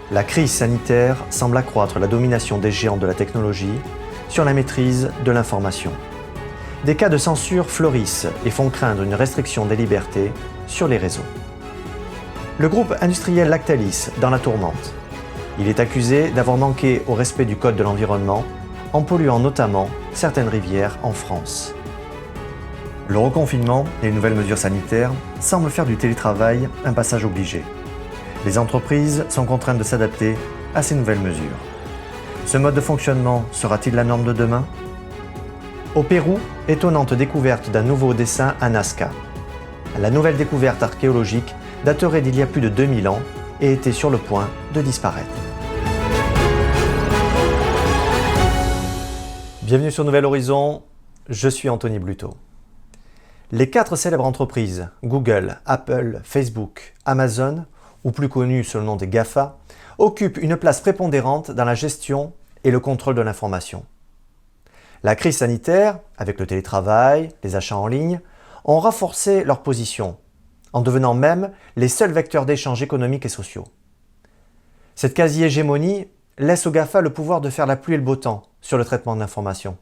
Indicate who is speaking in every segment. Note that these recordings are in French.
Speaker 1: La crise sanitaire semble accroître la domination des géants de la technologie sur la maîtrise de l'information. Des cas de censure fleurissent et font craindre une restriction des libertés sur les réseaux. Le groupe industriel Lactalis dans la tourmente. Il est accusé d'avoir manqué au respect du code de l'environnement en polluant notamment certaines rivières en France. Le reconfinement et les nouvelles mesures sanitaires semblent faire du télétravail un passage obligé. Les entreprises sont contraintes de s'adapter à ces nouvelles mesures. Ce mode de fonctionnement sera-t-il la norme de demain ? Au Pérou, étonnante découverte d'un nouveau dessin à Nazca. La nouvelle découverte archéologique daterait d'il y a plus de 2000 ans et était sur le point de disparaître. Bienvenue sur Nouvel Horizon, je suis Anthony Bluto. Les 4 célèbres entreprises, Google, Apple, Facebook, Amazon, ou plus connues sous le nom des GAFA, occupent une place prépondérante dans la gestion et le contrôle de l'information. La crise sanitaire, avec le télétravail, les achats en ligne, ont renforcé leur position, en devenant même les seuls vecteurs d'échanges économiques et sociaux. Cette quasi-hégémonie laisse aux GAFA le pouvoir de faire la pluie et le beau temps sur le traitement de l'information.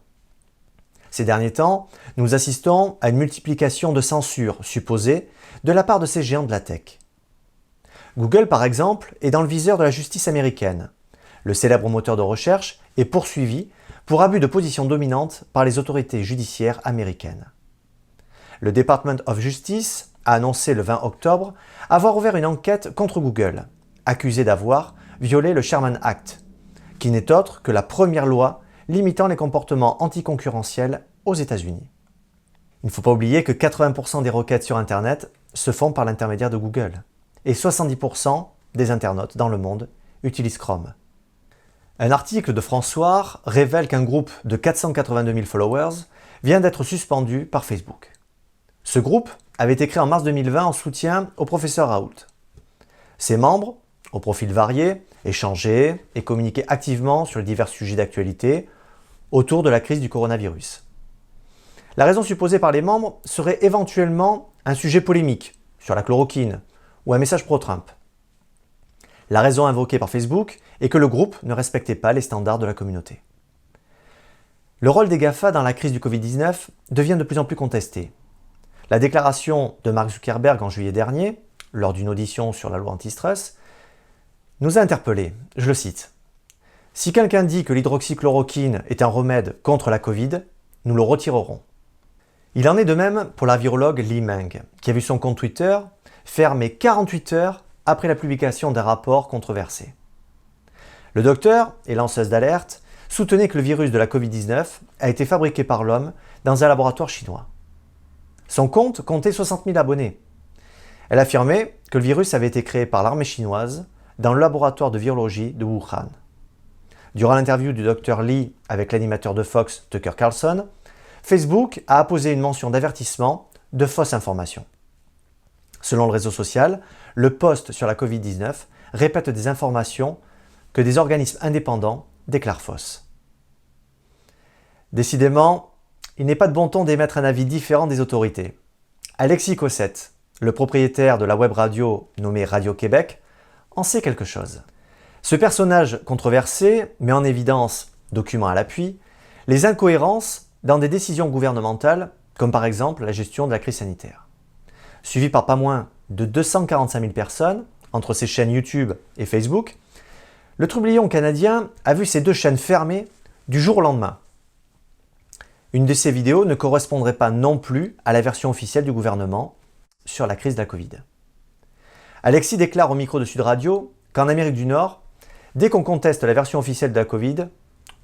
Speaker 1: Ces derniers temps, nous assistons à une multiplication de censures supposées de la part de ces géants de la tech. Google, par exemple, est dans le viseur de la justice américaine. Le célèbre moteur de recherche est poursuivi pour abus de position dominante par les autorités judiciaires américaines. Le Department of Justice a annoncé le 20 octobre avoir ouvert une enquête contre Google, accusé d'avoir violé le Sherman Act, qui n'est autre que la première loi limitant les comportements anticoncurrentiels aux États-Unis. Il ne faut pas oublier que 80% des requêtes sur Internet se font par l'intermédiaire de Google, et 70% des internautes dans le monde utilisent Chrome. Un article de François révèle qu'un groupe de 482 000 followers vient d'être suspendu par Facebook. Ce groupe avait été créé en mars 2020 en soutien au professeur Raoult. Ses membres, aux profils variés, échangeaient et communiquaient activement sur les divers sujets d'actualité autour de la crise du coronavirus. La raison supposée par les membres serait éventuellement un sujet polémique sur la chloroquine ou un message pro-Trump. La raison invoquée par Facebook est que le groupe ne respectait pas les standards de la communauté. Le rôle des GAFA dans la crise du Covid-19 devient de plus en plus contesté. La déclaration de Mark Zuckerberg en juillet dernier, lors d'une audition sur la loi antitrust, nous a interpellés. Je le cite. « Si quelqu'un dit que l'hydroxychloroquine est un remède contre la Covid, nous le retirerons. » Il en est de même pour la virologue Li Meng, qui a vu son compte Twitter fermé 48 heures après la publication d'un rapport controversé. Le docteur et lanceuse d'alerte soutenait que le virus de la Covid-19 a été fabriqué par l'homme dans un laboratoire chinois. Son compte comptait 60 000 abonnés. Elle affirmait que le virus avait été créé par l'armée chinoise dans le laboratoire de virologie de Wuhan. Durant l'interview du docteur Li avec l'animateur de Fox, Tucker Carlson, Facebook a apposé une mention d'avertissement de fausses informations. Selon le réseau social, le post sur la Covid-19 répète des informations que des organismes indépendants déclarent fausses. Décidément, il n'est pas de bon ton d'émettre un avis différent des autorités. Alexis Cossette, le propriétaire de la web radio nommée Radio-Québec, en sait quelque chose. Ce personnage controversé met en évidence, documents à l'appui, les incohérences dans des décisions gouvernementales, comme par exemple la gestion de la crise sanitaire. Suivi par pas moins de 245 000 personnes, entre ses chaînes YouTube et Facebook, le trublion canadien a vu ses 2 chaînes fermées du jour au lendemain. Une de ces vidéos ne correspondrait pas non plus à la version officielle du gouvernement sur la crise de la Covid. Alexis déclare au micro de Sud Radio qu'en Amérique du Nord, dès qu'on conteste la version officielle de la Covid,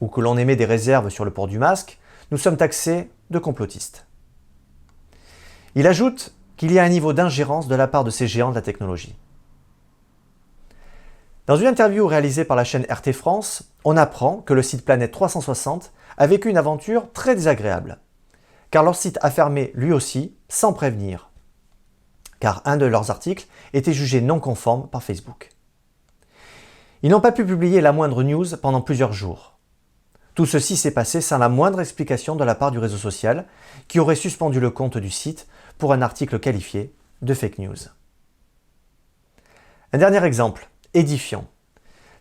Speaker 1: ou que l'on émet des réserves sur le port du masque, nous sommes taxés de complotistes. Il ajoute qu'il y a un niveau d'ingérence de la part de ces géants de la technologie. Dans une interview réalisée par la chaîne RT France, on apprend que le site Planète 360 a vécu une aventure très désagréable, car leur site a fermé lui aussi sans prévenir, car un de leurs articles était jugé non conforme par Facebook. Ils n'ont pas pu publier la moindre news pendant plusieurs jours. Tout ceci s'est passé sans la moindre explication de la part du réseau social, qui aurait suspendu le compte du site pour un article qualifié de fake news. Un dernier exemple, édifiant.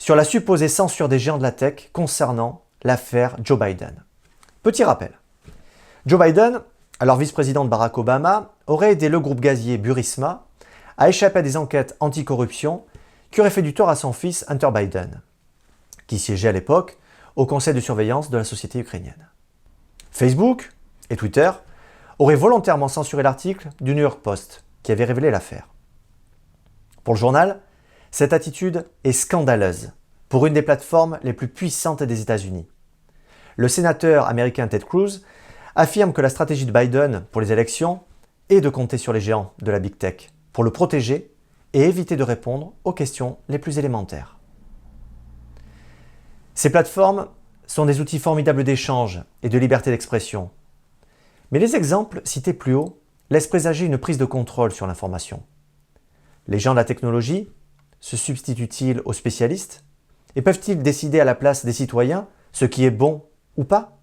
Speaker 1: sur la supposée censure des géants de la tech concernant l'affaire Joe Biden. Petit rappel. Joe Biden, alors vice-président de Barack Obama, aurait aidé le groupe gazier Burisma à échapper à des enquêtes anticorruption qui auraient fait du tort à son fils Hunter Biden, qui siégeait à l'époque au conseil de surveillance de la société ukrainienne. Facebook et Twitter auraient volontairement censuré l'article du New York Post qui avait révélé l'affaire. Pour le journal, cette attitude est scandaleuse pour une des plateformes les plus puissantes des États-Unis. Le sénateur américain Ted Cruz affirme que la stratégie de Biden pour les élections est de compter sur les géants de la Big Tech pour le protéger et éviter de répondre aux questions les plus élémentaires. Ces plateformes sont des outils formidables d'échange et de liberté d'expression. Mais les exemples cités plus haut laissent présager une prise de contrôle sur l'information. Les gens de la technologie se substituent-ils aux spécialistes et peuvent-ils décider à la place des citoyens ce qui est bon ou pas?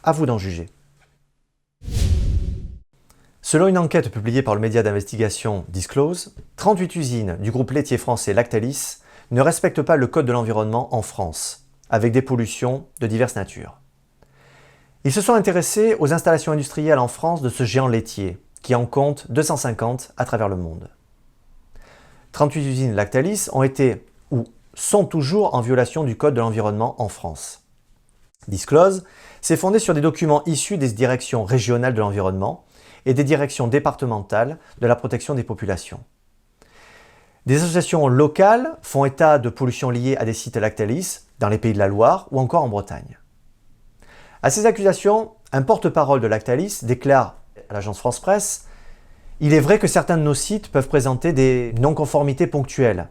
Speaker 1: À vous d'en juger. Selon une enquête publiée par le média d'investigation Disclose, 38 usines du groupe laitier français Lactalis ne respectent pas le code de l'environnement en France, avec des pollutions de diverses natures. Ils se sont intéressés aux installations industrielles en France de ce géant laitier, qui en compte 250 à travers le monde. 38 usines Lactalis ont été ou sont toujours en violation du code de l'environnement en France. Disclose s'est fondé sur des documents issus des directions régionales de l'environnement et des directions départementales de la protection des populations. Des associations locales font état de pollutions liées à des sites Lactalis dans les Pays de la Loire ou encore en Bretagne. À ces accusations, un porte-parole de Lactalis déclare à l'agence France Presse « Il est vrai que certains de nos sites peuvent présenter des non-conformités ponctuelles,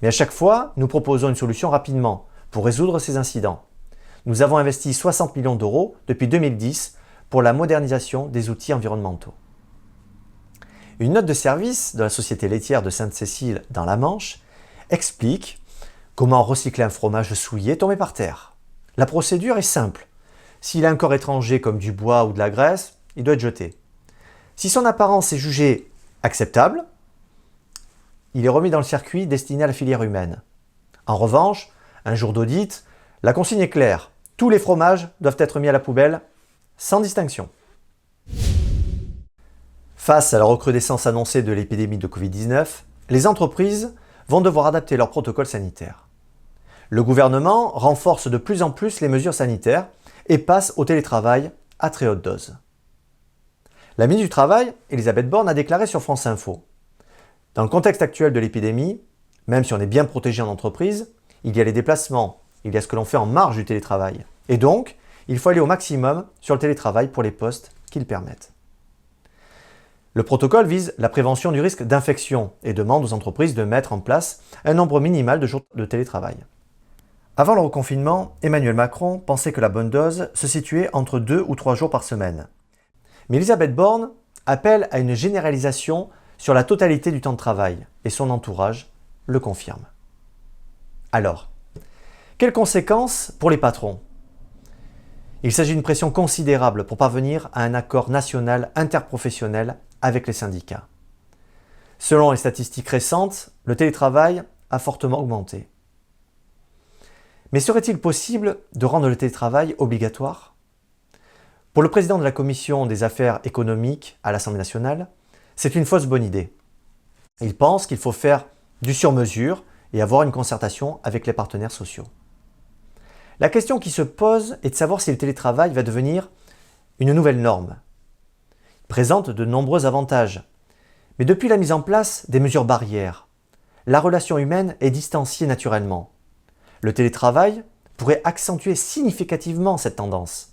Speaker 1: mais à chaque fois, nous proposons une solution rapidement pour résoudre ces incidents. Nous avons investi 60 millions d'euros depuis 2010 pour la modernisation des outils environnementaux. » Une note de service de la société laitière de Sainte-Cécile dans la Manche explique comment recycler un fromage souillé tombé par terre. La procédure est simple. S'il a un corps étranger comme du bois ou de la graisse, il doit être jeté. Si son apparence est jugée acceptable, il est remis dans le circuit destiné à la filière humaine. En revanche, un jour d'audit, la consigne est claire. Tous les fromages doivent être mis à la poubelle, sans distinction. Face à la recrudescence annoncée de l'épidémie de Covid-19, les entreprises vont devoir adapter leurs protocoles sanitaires. Le gouvernement renforce de plus en plus les mesures sanitaires et passe au télétravail à très haute dose. La ministre du Travail, Elisabeth Borne, a déclaré sur France Info « Dans le contexte actuel de l'épidémie, même si on est bien protégé en entreprise, il y a les déplacements, il y a ce que l'on fait en marge du télétravail. Et donc, il faut aller au maximum sur le télétravail pour les postes qui le permettent. » Le protocole vise la prévention du risque d'infection et demande aux entreprises de mettre en place un nombre minimal de jours de télétravail. Avant le reconfinement, Emmanuel Macron pensait que la bonne dose se situait entre 2 ou 3 jours par semaine. Mais Elisabeth Borne appelle à une généralisation sur la totalité du temps de travail et son entourage le confirme. Alors, quelles conséquences pour les patrons? Il s'agit d'une pression considérable pour parvenir à un accord national interprofessionnel avec les syndicats. Selon les statistiques récentes, le télétravail a fortement augmenté. Mais serait-il possible de rendre le télétravail obligatoire? Pour le président de la Commission des affaires économiques à l'Assemblée nationale, c'est une fausse bonne idée. Il pense qu'il faut faire du sur-mesure et avoir une concertation avec les partenaires sociaux. La question qui se pose est de savoir si le télétravail va devenir une nouvelle norme. Il présente de nombreux avantages, mais depuis la mise en place des mesures barrières, la relation humaine est distanciée naturellement. Le télétravail pourrait accentuer significativement cette tendance.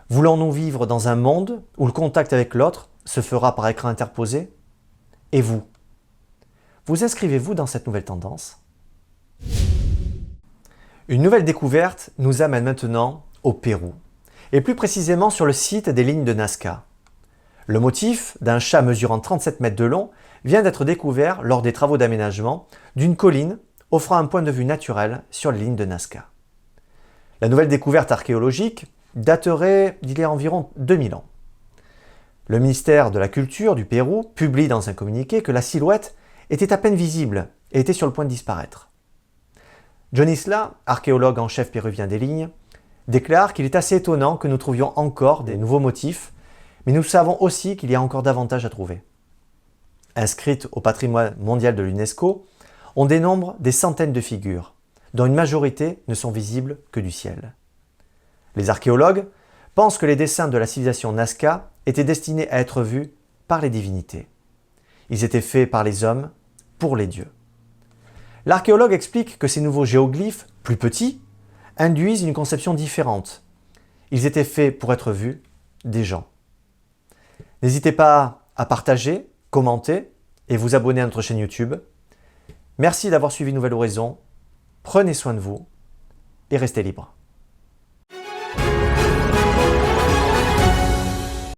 Speaker 1: Voulons-nous vivre dans un monde où le contact avec l'autre se fera par écran interposé? Et vous? Vous inscrivez-vous dans cette nouvelle tendance? Une nouvelle découverte nous amène maintenant au Pérou, et plus précisément sur le site des lignes de Nazca. Le motif d'un chat mesurant 37 mètres de long vient d'être découvert lors des travaux d'aménagement d'une colline offrant un point de vue naturel sur les lignes de Nazca. La nouvelle découverte archéologique daterait d'il y a environ 2000 ans. Le ministère de la Culture du Pérou publie dans un communiqué que la silhouette était à peine visible et était sur le point de disparaître. John Isla, archéologue en chef péruvien des lignes, déclare qu'il est assez étonnant que nous trouvions encore des nouveaux motifs, mais nous savons aussi qu'il y a encore davantage à trouver. Inscrites au patrimoine mondial de l'UNESCO, on dénombre des centaines de figures, dont une majorité ne sont visibles que du ciel. Les archéologues pensent que les dessins de la civilisation Nazca étaient destinés à être vus par les divinités. Ils étaient faits par les hommes pour les dieux. L'archéologue explique que ces nouveaux géoglyphes, plus petits, induisent une conception différente. Ils étaient faits pour être vus des gens. N'hésitez pas à partager, commenter et vous abonner à notre chaîne YouTube. Merci d'avoir suivi Nouvelle Horizon. Prenez soin de vous et restez libres.